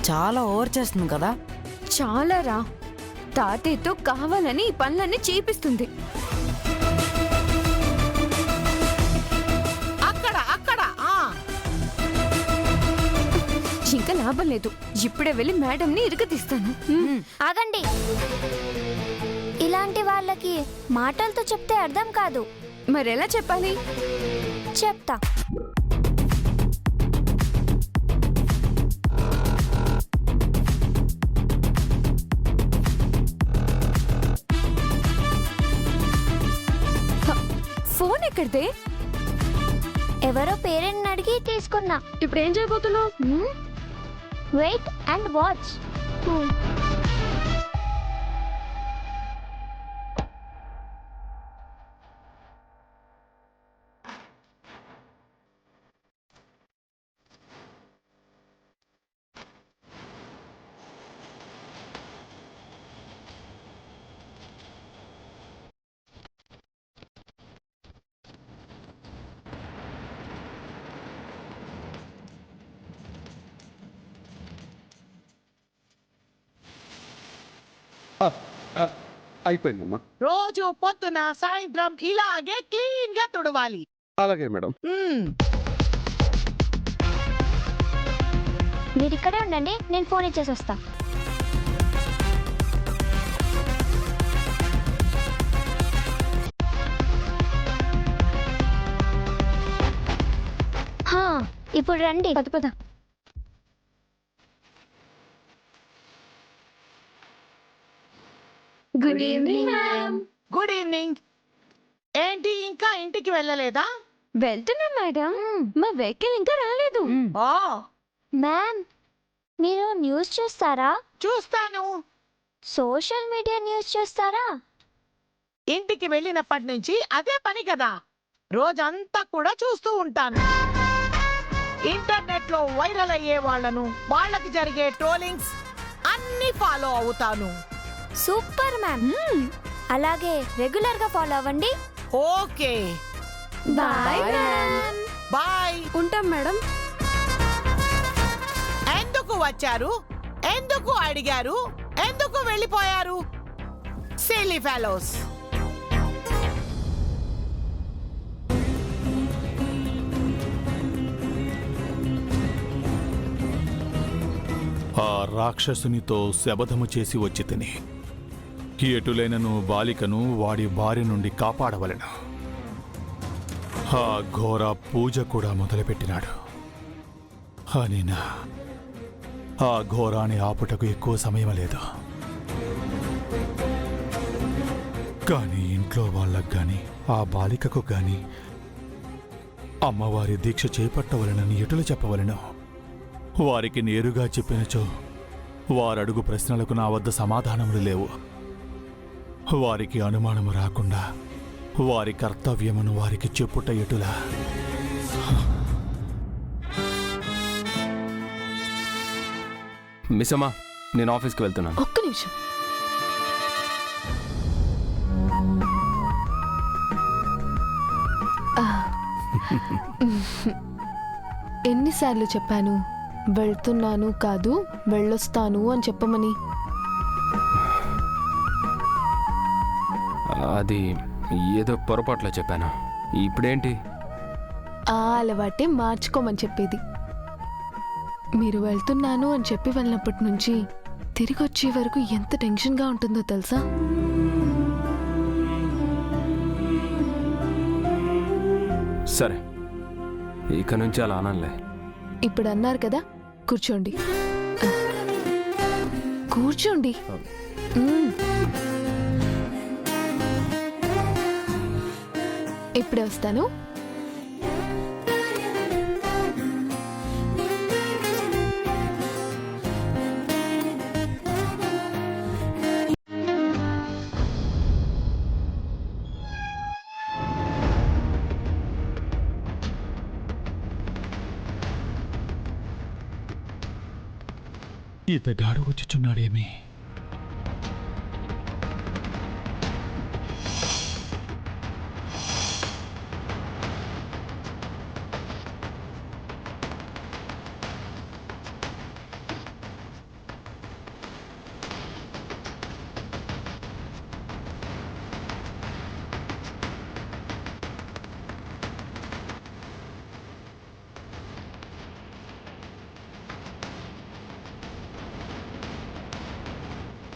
చాలా ఓవర్ చేస్తుంది కదా. చాలా రా. తాతయ్యతో కావాలని ఈ పనులన్నీ చేపిస్తుంది. అక్కడ అక్కడ ఇంకా లాభం లేదు. ఇప్పుడే వెళ్ళి మేడంని ఇరగదీస్తాను. ఆగండి. ఇలాంటి వాళ్ళకి మాటలతో చెప్తే అర్థం కాదు. మరెలా చెప్పాలి? చెప్తా. ఫోన్ ఎక్కడితే? ఎవరో పేరెంట్ని అడిగి తీసుకున్నా. ఇప్పుడు ఏం చేయబోతున్నావు? Wait and watch. అయిపోయిందమ్మా. రోజు పొద్దున సాయంత్రం ఇలాగే క్లీన్ గా తుడవాలి. అలాగే మేడం. మీరు ఇక్కడే ఉండండి, నేను ఫోన్ ఇచ్చేసి వస్తా. ఇప్పుడు రండి. పద పద. Good evening ma'am. Good evening. ఏంటి ఇంకా ఇంటికి వెళ్ళలేదా? వెళ్తున్నా మేడం. మా వెహికల్ ఇంకా రాలేదు. ఓ మ్యామ్, మీరు న్యూస్ చూస్తారా? చూస్తాను. సోషల్ మీడియా న్యూస్ చూస్తారా? ఇంటికి వెళ్ళినప్పటి నుంచి అదే పని కదా. రోజంతా కూడా చూస్తూ ఉంటాను. ఇంటర్నెట్ లో వైరల్ అయ్యే వాళ్ళను, వాళ్ళకి జరిగే ట్రోలింగ్స్ అన్ని ఫాలో అవుతాను. Super ma'am. అలాగే రెగ్యులర్ గా ఫాలో అవ్వండి. Okay bye ma'am. బాయ్. ఉంటాం మేడం. ఎందుకు వచ్చారు? ఎందుకు అడిగారు? ఎందుకు వెళ్ళిపోయారు? Silly fellows. ఆ రాక్షసునితో శబదము చేసి వచ్చి తిని ఎటులైనను బాలికను వాడి బారి నుండి కాపాడవలెను. ఆ ఘోర పూజ కూడా మొదలుపెట్టినాడు. అనినా ఆ ఘోరాన్ని ఆపుటకు ఎక్కువ సమయం లేదు. కానీ ఇంట్లో వాళ్ళకు గాని ఆ బాలికకు గాని అమ్మవారి దీక్ష చేపట్టవలనని ఎటులు చెప్పవలెను. వారికి నేరుగా చెప్పినచో వారడుగు ప్రశ్నలకు నా వద్ద సమాధానములు లేవు. వారికి అనుమానము రాకుండా వారి కర్తవ్యమును వారికి చెప్పుట ఎటులా? మిస్సమ్మా, నేను ఆఫీస్కి వెళ్తున్నాను. ఒక్క నిమిషం. ఎన్నిసార్లు చెప్పాను వెళ్తున్నాను కాదు వెళ్ళొస్తాను అని చెప్పమని? అది ఏదో పొరపాట్లో చెప్పాను. ఇప్పుడేంటి? ఆ అలవాటే మార్చుకోమని చెప్పేది. మీరు వెళ్తున్నాను అని చెప్పి వెళ్ళినప్పటి నుంచి తిరిగి వచ్చే వరకు ఎంత టెన్షన్గా ఉంటుందో తెలుసా? సరే, ఇక నుంచి అలా అనంలే. ఇప్పుడు అన్నారు కదా, కూర్చోండి. కూర్చోండి. ఇప్పుడే వస్తాను. ఇతగాడు వచ్చుచున్నాడేమి?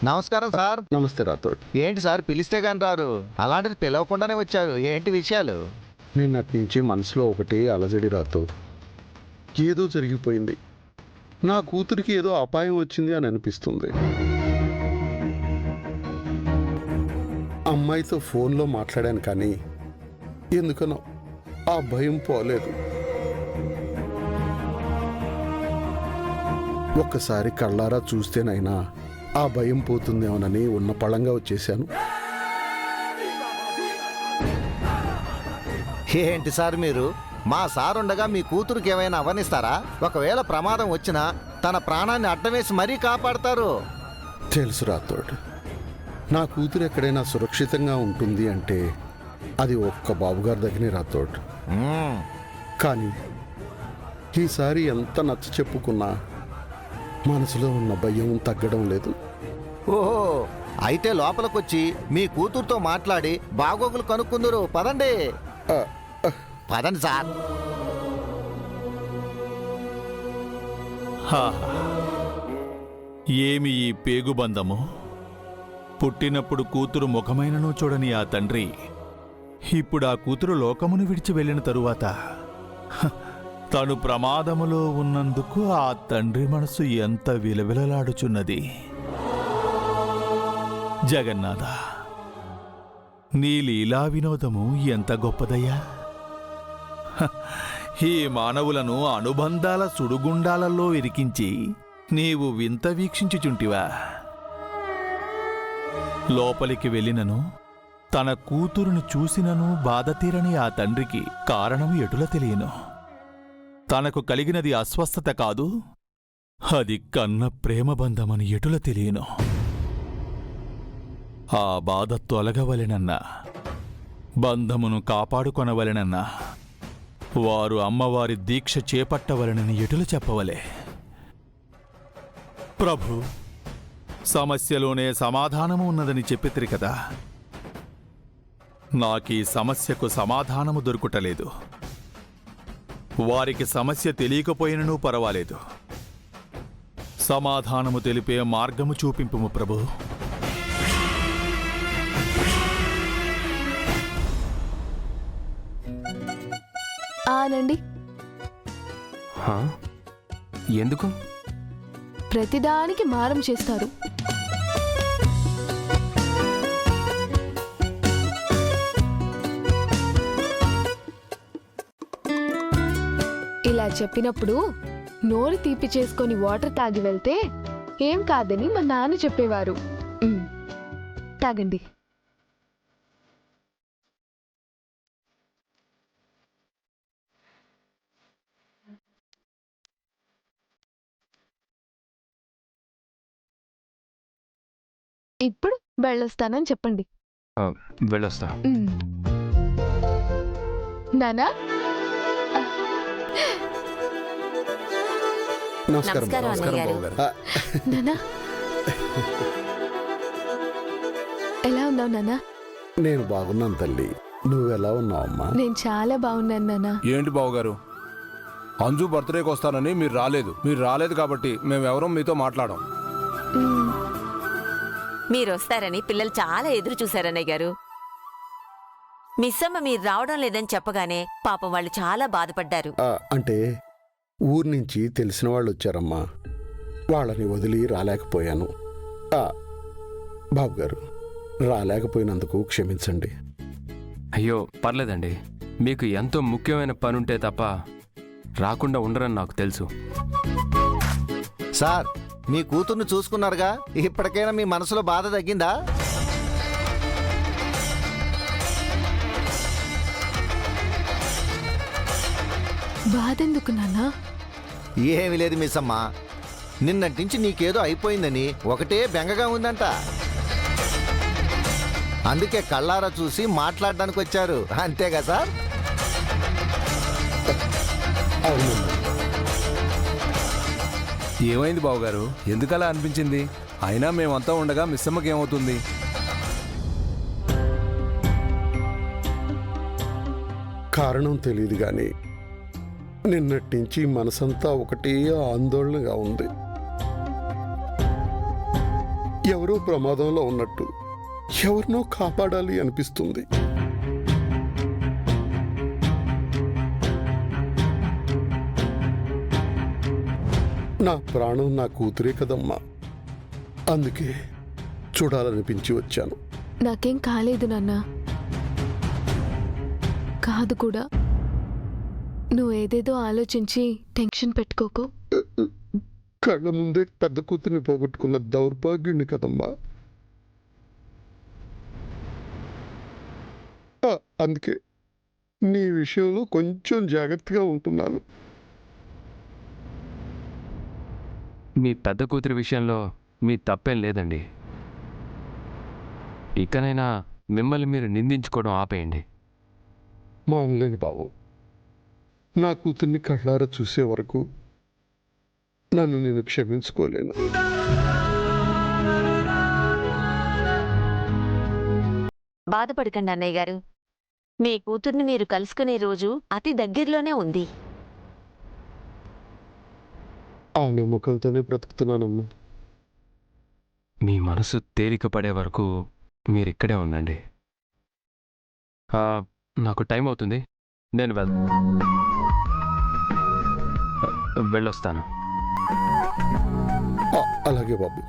నమస్కారం సార్. నమస్తే రాథోడ్. ఏంటి సార్ పిలిస్తే కానీ రారు, అలాంటిది పిలవకుండానే వచ్చారు, ఏంటి విషయాలు? నిన్నటి నుంచి మనసులో ఒకటే అలజడి రాథోడ్. ఏదో జరిగిపోయింది, నా కూతురికి ఏదో అపాయం వచ్చింది అని అనిపిస్తుంది. అమ్మాయితో ఫోన్లో మాట్లాడాను కానీ ఎందుకనో ఆ భయం పోలేదు. ఒక్కసారి కళ్ళారా చూస్తేనైనా ఆ భయం పోతుందేమోనని ఉన్న పళంగా వచ్చేసాను. ఏంటి సార్ మీరు, మా సార్ ఉండగా మీ కూతురికి ఏమైనా అవ్వనిస్తారా? ఒకవేళ ప్రమాదం వచ్చినా తన ప్రాణాన్ని అడ్డవేసి మరీ కాపాడతారు. తెలుసు రాథోడ్, నా కూతురు ఎక్కడైనా సురక్షితంగా ఉంటుంది అంటే అది ఒక్క బాబుగారి దగ్గరే రాథోడ్. కానీ ఈసారి ఎంత నచ్చ చెప్పుకున్నా మనసులో ఉన్న భయం తగ్గడం లేదు. ఓహో, అయితే లోపలికొచ్చి మీ కూతురుతో మాట్లాడి బాగోగులు కనుక్కుందరు. పదండి పదండి సార్. హాహా. ఏమి ఈ పేగుబంధము? పుట్టినప్పుడు కూతురు ముఖమైనను చూడని ఆ తండ్రి ఇప్పుడు ఆ కూతురు లోకమును విడిచి వెళ్ళిన తరువాత తను ప్రమాదములో ఉన్నందుకు ఆ తండ్రి మనసు ఎంత విలవిలలాడుచున్నది. జగన్నాథ, నీ లీలా వినోదము ఎంత గొప్పదయ్యా! ఈ మానవులను అనుబంధాల సుడుగుండాలలో ఇరికించి నీవు వింత వీక్షించుచుంటివా? లోపలికి వెళ్ళినను తన కూతురుని చూసినను బాధ తీరని ఆ తండ్రికి కారణం ఎటుల తెలియను. తనకు కలిగినది అస్వస్థత కాదు, అది కన్న ప్రేమబంధమని ఎటుల తెలియను. ఆ బాధ తొలగవలెనన్నా, బంధమును కాపాడుకొనవలెనన్నా వారు అమ్మవారి దీక్ష చేపట్టవలెనని ఎటులు చెప్పవలే. ప్రభు, సమస్యలోనే సమాధానము ఉన్నదని చెప్పితిరి కదా. నాకీ సమస్యకు సమాధానము దొరుకుటలేదు. వారికి సమస్య తెలియకపోయినను పర్వాలేదు, సమాధానము తెలిపే మార్గము చూపింపుము ప్రభు. ఆనండి. హా? ఎందుకు? ప్రతిదానికి మారం చేస్తారు. ఇలా చెప్పినప్పుడు నోరు తీపి చేసుకొని వాటర్ తాగి వెళ్తే ఏం కాదని మా నాన్న చెప్పేవారు. తాగండి. ఇప్పుడు వెళ్ళొస్తానని చెప్పండి. వెళ్ళొస్తా. నానా, నమస్కారం. నానా ఎలా ఉన్నావు నానా? నేను బాగున్నాను తల్లి, నువ్వెలా ఉన్నావమ్మా? నేను చాలా బాగున్నాను నానా. ఏంటి బావగారు, అంజు బర్త్డేకి వస్తానని మీరు రాలేదు కాబట్టి మేమెవరం మీతో మాట్లాడం. మీరు వస్తారని పిల్లలు చాలా ఎదురు చూశారన్నయ్య గారు. మిస్సమ్మ మీరు రావడం లేదని చెప్పగానే పాపం వాళ్ళు చాలా బాధపడ్డారు. అంటే ఊరు నుంచి తెలిసిన వాళ్ళు వచ్చారమ్మా, వాళ్ళని వదిలి రాలేకపోయాను. బాబుగారు, రాలేకపోయినందుకు క్షమించండి. అయ్యో పర్లేదండి, మీకు ఎంతో ముఖ్యమైన పనుంటే తప్ప రాకుండా ఉండరని నాకు తెలుసు. సార్, మీ కూతుర్ని చూసుకున్నారుగా, ఇప్పటికైనా మీ మనసులో బాధ తగ్గిందా? బాధెందుకు నాన్నా? ఏమీ లేదు మిస్సమ్మ, నిన్నటి నుంచి నీకేదో అయిపోయిందని ఒకటే బెంగగా ఉందంట. అందుకే కళ్ళారా చూసి మాట్లాడడానికి వచ్చారు, అంతేగా సార్? అవునమ్మా. ఏమైంది బావగారు, ఎందుకలా అనిపించింది? అయినా మేమంతా ఉండగా మిస్సమ్మకి ఏమవుతుంది? కారణం తెలియదు కానీ నిన్నటి నుంచి మనసంతా ఒకటే ఆందోళనగా ఉంది. ఎవరో ప్రమాదంలో ఉన్నట్టు ఎవరినో కాపాడాలి అనిపిస్తుంది. నా ప్రాణం నా కూతురే కదమ్మా, అందుకే చూడాలనిపించి వచ్చాను. నాకేం కాలేదు నాన్న. కాదు కూడా. నువ్వు ఏదేదో ఆలోచించి టెన్షన్ పెట్టుకోకు. కళ్ళ ముందే పెద్ద కూతురిని పోగొట్టుకున్న దౌర్భాగ్యుని కదమ్మా. అందుకే నీ విషయంలో కొంచెం జాగ్రత్తగా ఉంటున్నాను. మీ పెద్ద కూతురి విషయంలో మీ తప్పేం లేదండి. ఇకనైనా మిమ్మల్ని మీరు నిందించుకోవడం ఆపేయండి. మామూలేని బాబు, నా కూతుర్ని కళ్ళారా చూసే వరకు నన్ను నేను క్షమించుకోలేను. బాధపడకండి అన్నయ్య గారు. మీ కూతుర్ని మీరు కలుసుకునే రోజు అతి దగ్గరలోనే ఉంది. ఆ నమ్మకంతోనే బ్రతుకుతున్నానమ్మా. మీ మనసు తేలిక పడే వరకు మీరిక్కడే ఉండండి. నాకు టైం అవుతుంది, నేను వెళ్ళొస్తాను. అలాగే బాబు.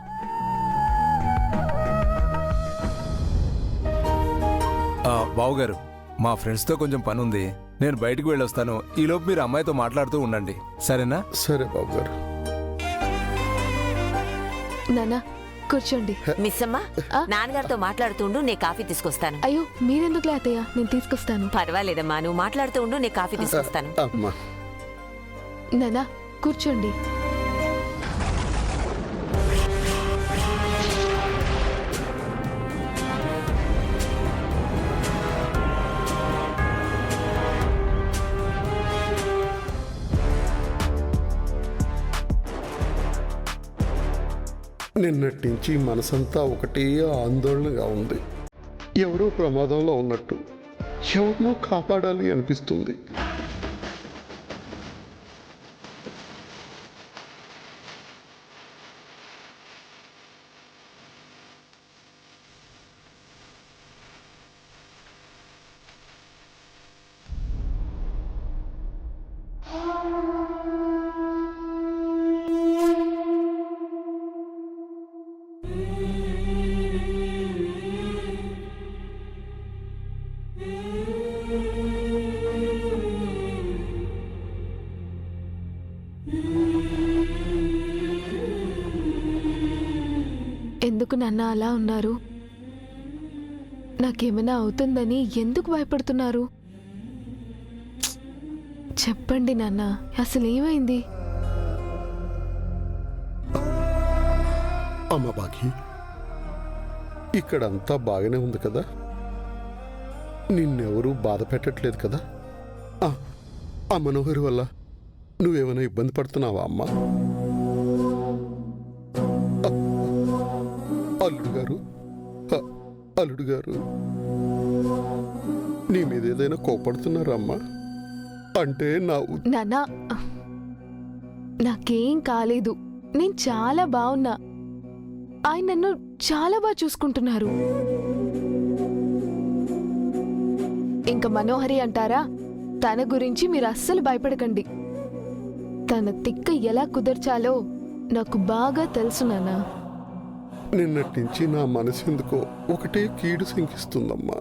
బావుగారు, మా ఫ్రెండ్స్తో కొంచెం పని ఉంది, నేను బయటికి వెళ్ళొస్తాను. ఈలోపు మీరు అమ్మాయితో మాట్లాడుతూ ఉండండి, సరేనా? సరే బాబు గారు. నాన్న కూర్చోండి. మిస్ అమ్మ, నాన్నగారితో మాట్లాడుతుండు, నే కాఫీ తీసుకొస్తాను. అయ్యో మీరెందుకులే అత్తయ్య, నేను తీసుకొస్తాను. పర్వాలేదమ్మా, నువ్వు మాట్లాడుతూ ఉండు, నే కాఫీ తీసుకొస్తాను. అమ్మా, నాన్న కూర్చోండి. నిన్నటి నుంచి మనసంతా ఒకటే ఆందోళనగా ఉంది. ఎవరో ప్రమాదంలో ఉన్నట్టు ఎవరినో కాపాడాలి అనిపిస్తుంది. ఎందుకు నాన్న అలా ఉన్నారు? నాకేమైనా అవుతుందని ఎందుకు భయపడుతున్నారు? చెప్పండి నాన్న, అసలు ఏమైంది? అమ్మ బాగి, ఇక్కడంతా బాగానే ఉంది కదా? నిన్నెవరూ బాధ పెట్టట్లేదు కదా? ఆ మనోహరి వల్ల నువ్వేమైనా ఇబ్బంది పడుతున్నావా అమ్మా? అల్లుడు గారు నీ మీద ఏదైనా కోపడుతున్నారా అమ్మా? అంటే నాన్న, నాకేం కాలేదు. నేను చాలా బాగున్నా. ఆయన నన్ను చాలా బాగా చూసుకుంటున్నారు. ఇంకా మనోహరి అంటారా? తన గురించి మీరు అస్సలు భయపడకండి. తన తిక్క ఎలా కుదర్చాలో నాకు బాగా తెలుసు నాన్న. నిన్నటి నుంచి నా మనసు ఎందుకో ఒకటే కీడు శంకిస్తుందమ్మా.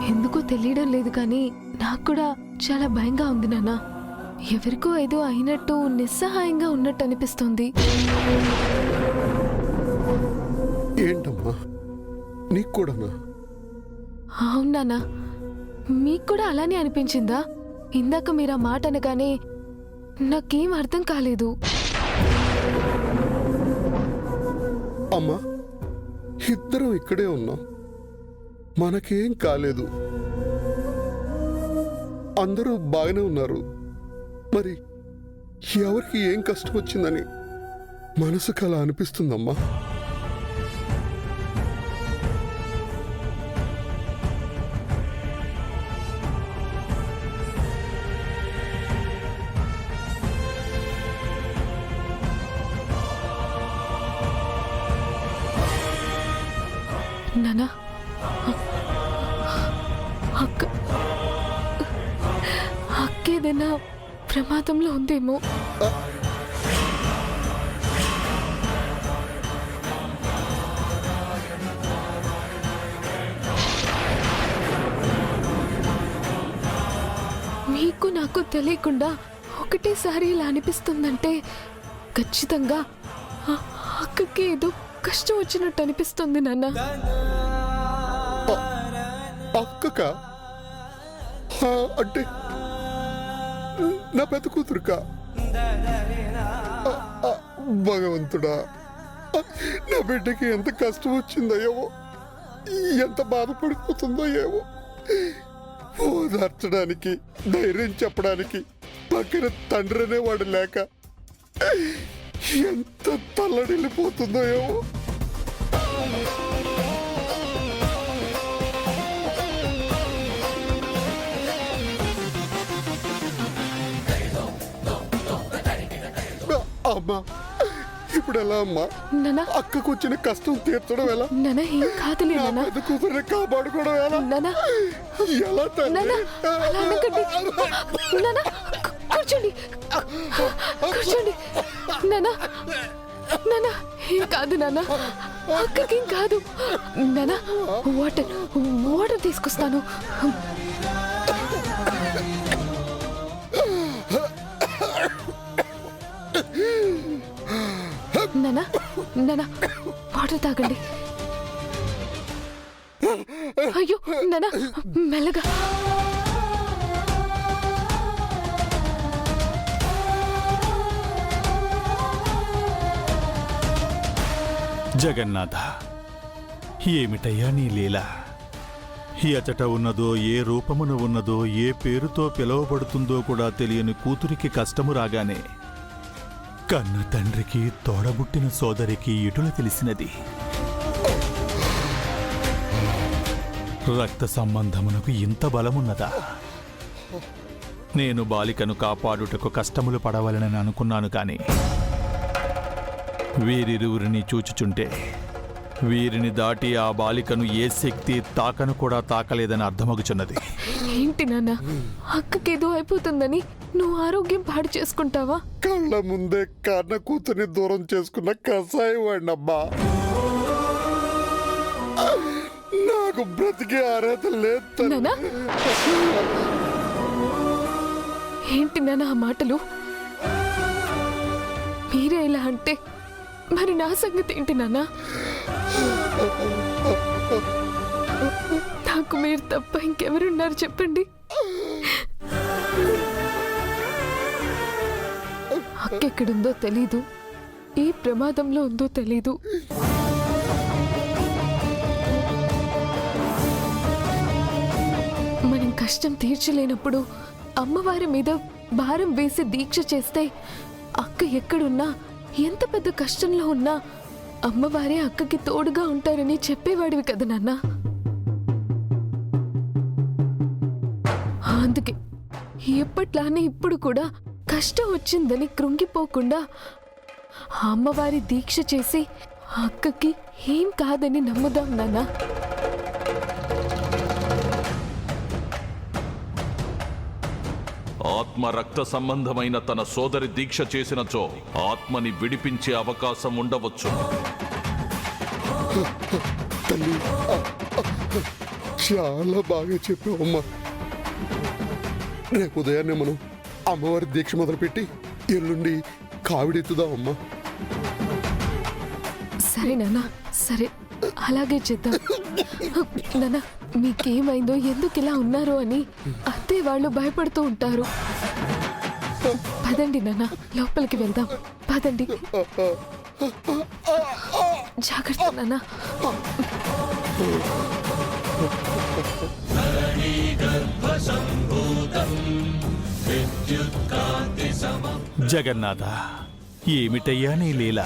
ఎందుకో తెలియడం లేదు కానీ నాకు కూడా చాలా భయంగా ఉంది నాన్న. ఎవరికో ఏదో అయినట్టు నిస్సహాయంగా ఉన్నట్టు అనిపిస్తుంది. ఏంటమ్మా, నీకు కూడానా? అవును నాన్న, మీకు కూడా అలానే అనిపించిందా? ఇందాక మీరు ఆ మాట అనగానే నాకేం అర్థం కాలేదు. అమ్మా, ఇద్దరం ఇక్కడే ఉన్నాం, మనకేం కాలేదు, అందరూ బాగానే ఉన్నారు. మరి ఎవరికి ఏం కష్టం వచ్చిందని మనసుకు అలా అనిపిస్తుందమ్మా. నానా అక్క ఏదైనా ప్రమాదంలో ఉందేమో. మీకు నాకు తెలియకుండా ఒకటేసారి ఇలా అనిపిస్తుందంటే ఖచ్చితంగా అక్కకి ఏదో కష్టం వచ్చినట్టు అనిపిస్తుంది నాన్న. అక్కక అంటే నా పెద్ద కూతురుకా? భగవంతుడా, నా బిడ్డకి ఎంత కష్టం వచ్చిందో ఏమో, ఎంత బాధపడిపోతుందో ఏమో. ఓదార్చడానికి, ధైర్యం చెప్పడానికి పక్కన తండ్రి అనేవాడు లేక ఎంత తల్లడిల్లిపోతుందో ఏమో. అమ్మా, ఇప్పుడు ఎలా అమ్మా? నానా అక్కకు వచ్చిన కష్టం తీర్చడం ఎలా? నానా ఏం కాదులే నా నానా. పెద్ద కూతుర్ని కాపాడుకోవడం ఎలా? నానా ఎలా నానా అలా అనకండి. నానా కూర్చోండి కూర్చోండి. నానా నానా ఏం కాదు నానా, అక్కకేం కాదు. నానా వాటర్ తీసుకొస్తాను. నానా నానా వాటర్ తాగండి. అయ్యో నానా మెల్లగా. జగన్నాథ, ఏమిటయ్యా నీ లీల? ఎచట ఉన్నదో, ఏ రూపమున ఉన్నదో, ఏ పేరుతో పిలువబడుతుందో కూడా తెలియని కూతురికి కష్టము రాగానే కన్న తండ్రికి, తోడబుట్టిన సోదరికి ఎటుల తెలిసినది? రక్త సంబంధమునకు ఇంత బలమున్నదా? నేను బాలికను కాపాడుటకు కష్టములు పడవలనని అనుకున్నాను కాని వీరిరువురిని చూచుచుంటే వీరిని దాటి ఆ బాలికను ఏ శక్తి తాకను కూడా తాకలేదని అర్థమగుచున్నది. ఏంటి నాన్న, అక్కకేదో అయిపోతుందని నువ్వు ఆరోగ్యం పాడు చేసుకుంటావా? కళ్ళ ముందే కన్న కూతుర్ని దూరం చేసుకున్న కసాయి వాడినమ్మా. నాకు బ్రతికే అర్హత లేదు. నానా ఏంటి నాన్న ఆ మాటలు? మీరే ఇలా అంటే మరి నా సంగతి ఏంటి నాన్న? నాకు మీరు తప్ప ఇంకెవరున్నారు చెప్పండి? అక్కెక్కడుందో తెలీదు, ఏ ప్రమాదంలో ఉందో తెలీదు. మనం కష్టం తీర్చలేనప్పుడు అమ్మవారి మీద భారం వేసి దీక్ష చేస్తే అక్క ఎక్కడున్నా, ఎంత పెద్ద కష్టంలో ఉన్నా అమ్మవారే అక్కకి తోడుగా ఉంటారని చెప్పేవాడివి కదా నాన్న. అందుకే ఎప్పట్లానే ఇప్పుడు కూడా కష్టం వచ్చిందని కృంగిపోకుండా అమ్మవారి దీక్ష చేసి అక్కకి ఏం కాదని నమ్ముదాం నాన్న. ఆత్మ రక్త సంబంధమైన తన సోదరి దీక్ష చేసినచో ఆత్మని విడిపించే అవకాశం ఉండవచ్చు. తల్లి, చాలా బాగా చెప్పావమ్మా. రేపు ఉదయాన్నే మనం అమ్మవారి దీక్ష మొదలుపెట్టి ఎల్లుండి కావిడెత్తుదామమ్మా. సరే నాన్న, సరే అలాగే చేద్దాం. నాన్న మీకేమైందో, ఎందుకు ఇలా ఉన్నారో అని అత్తే వాళ్ళు భయపడుతూ ఉంటారు. పదండి నాన్న, లోపలికి వెళ్దాం. పదండి, జాగ్రత్త నాన్న. జగన్నాథ, ఏమిటయ్యా నీ లీల?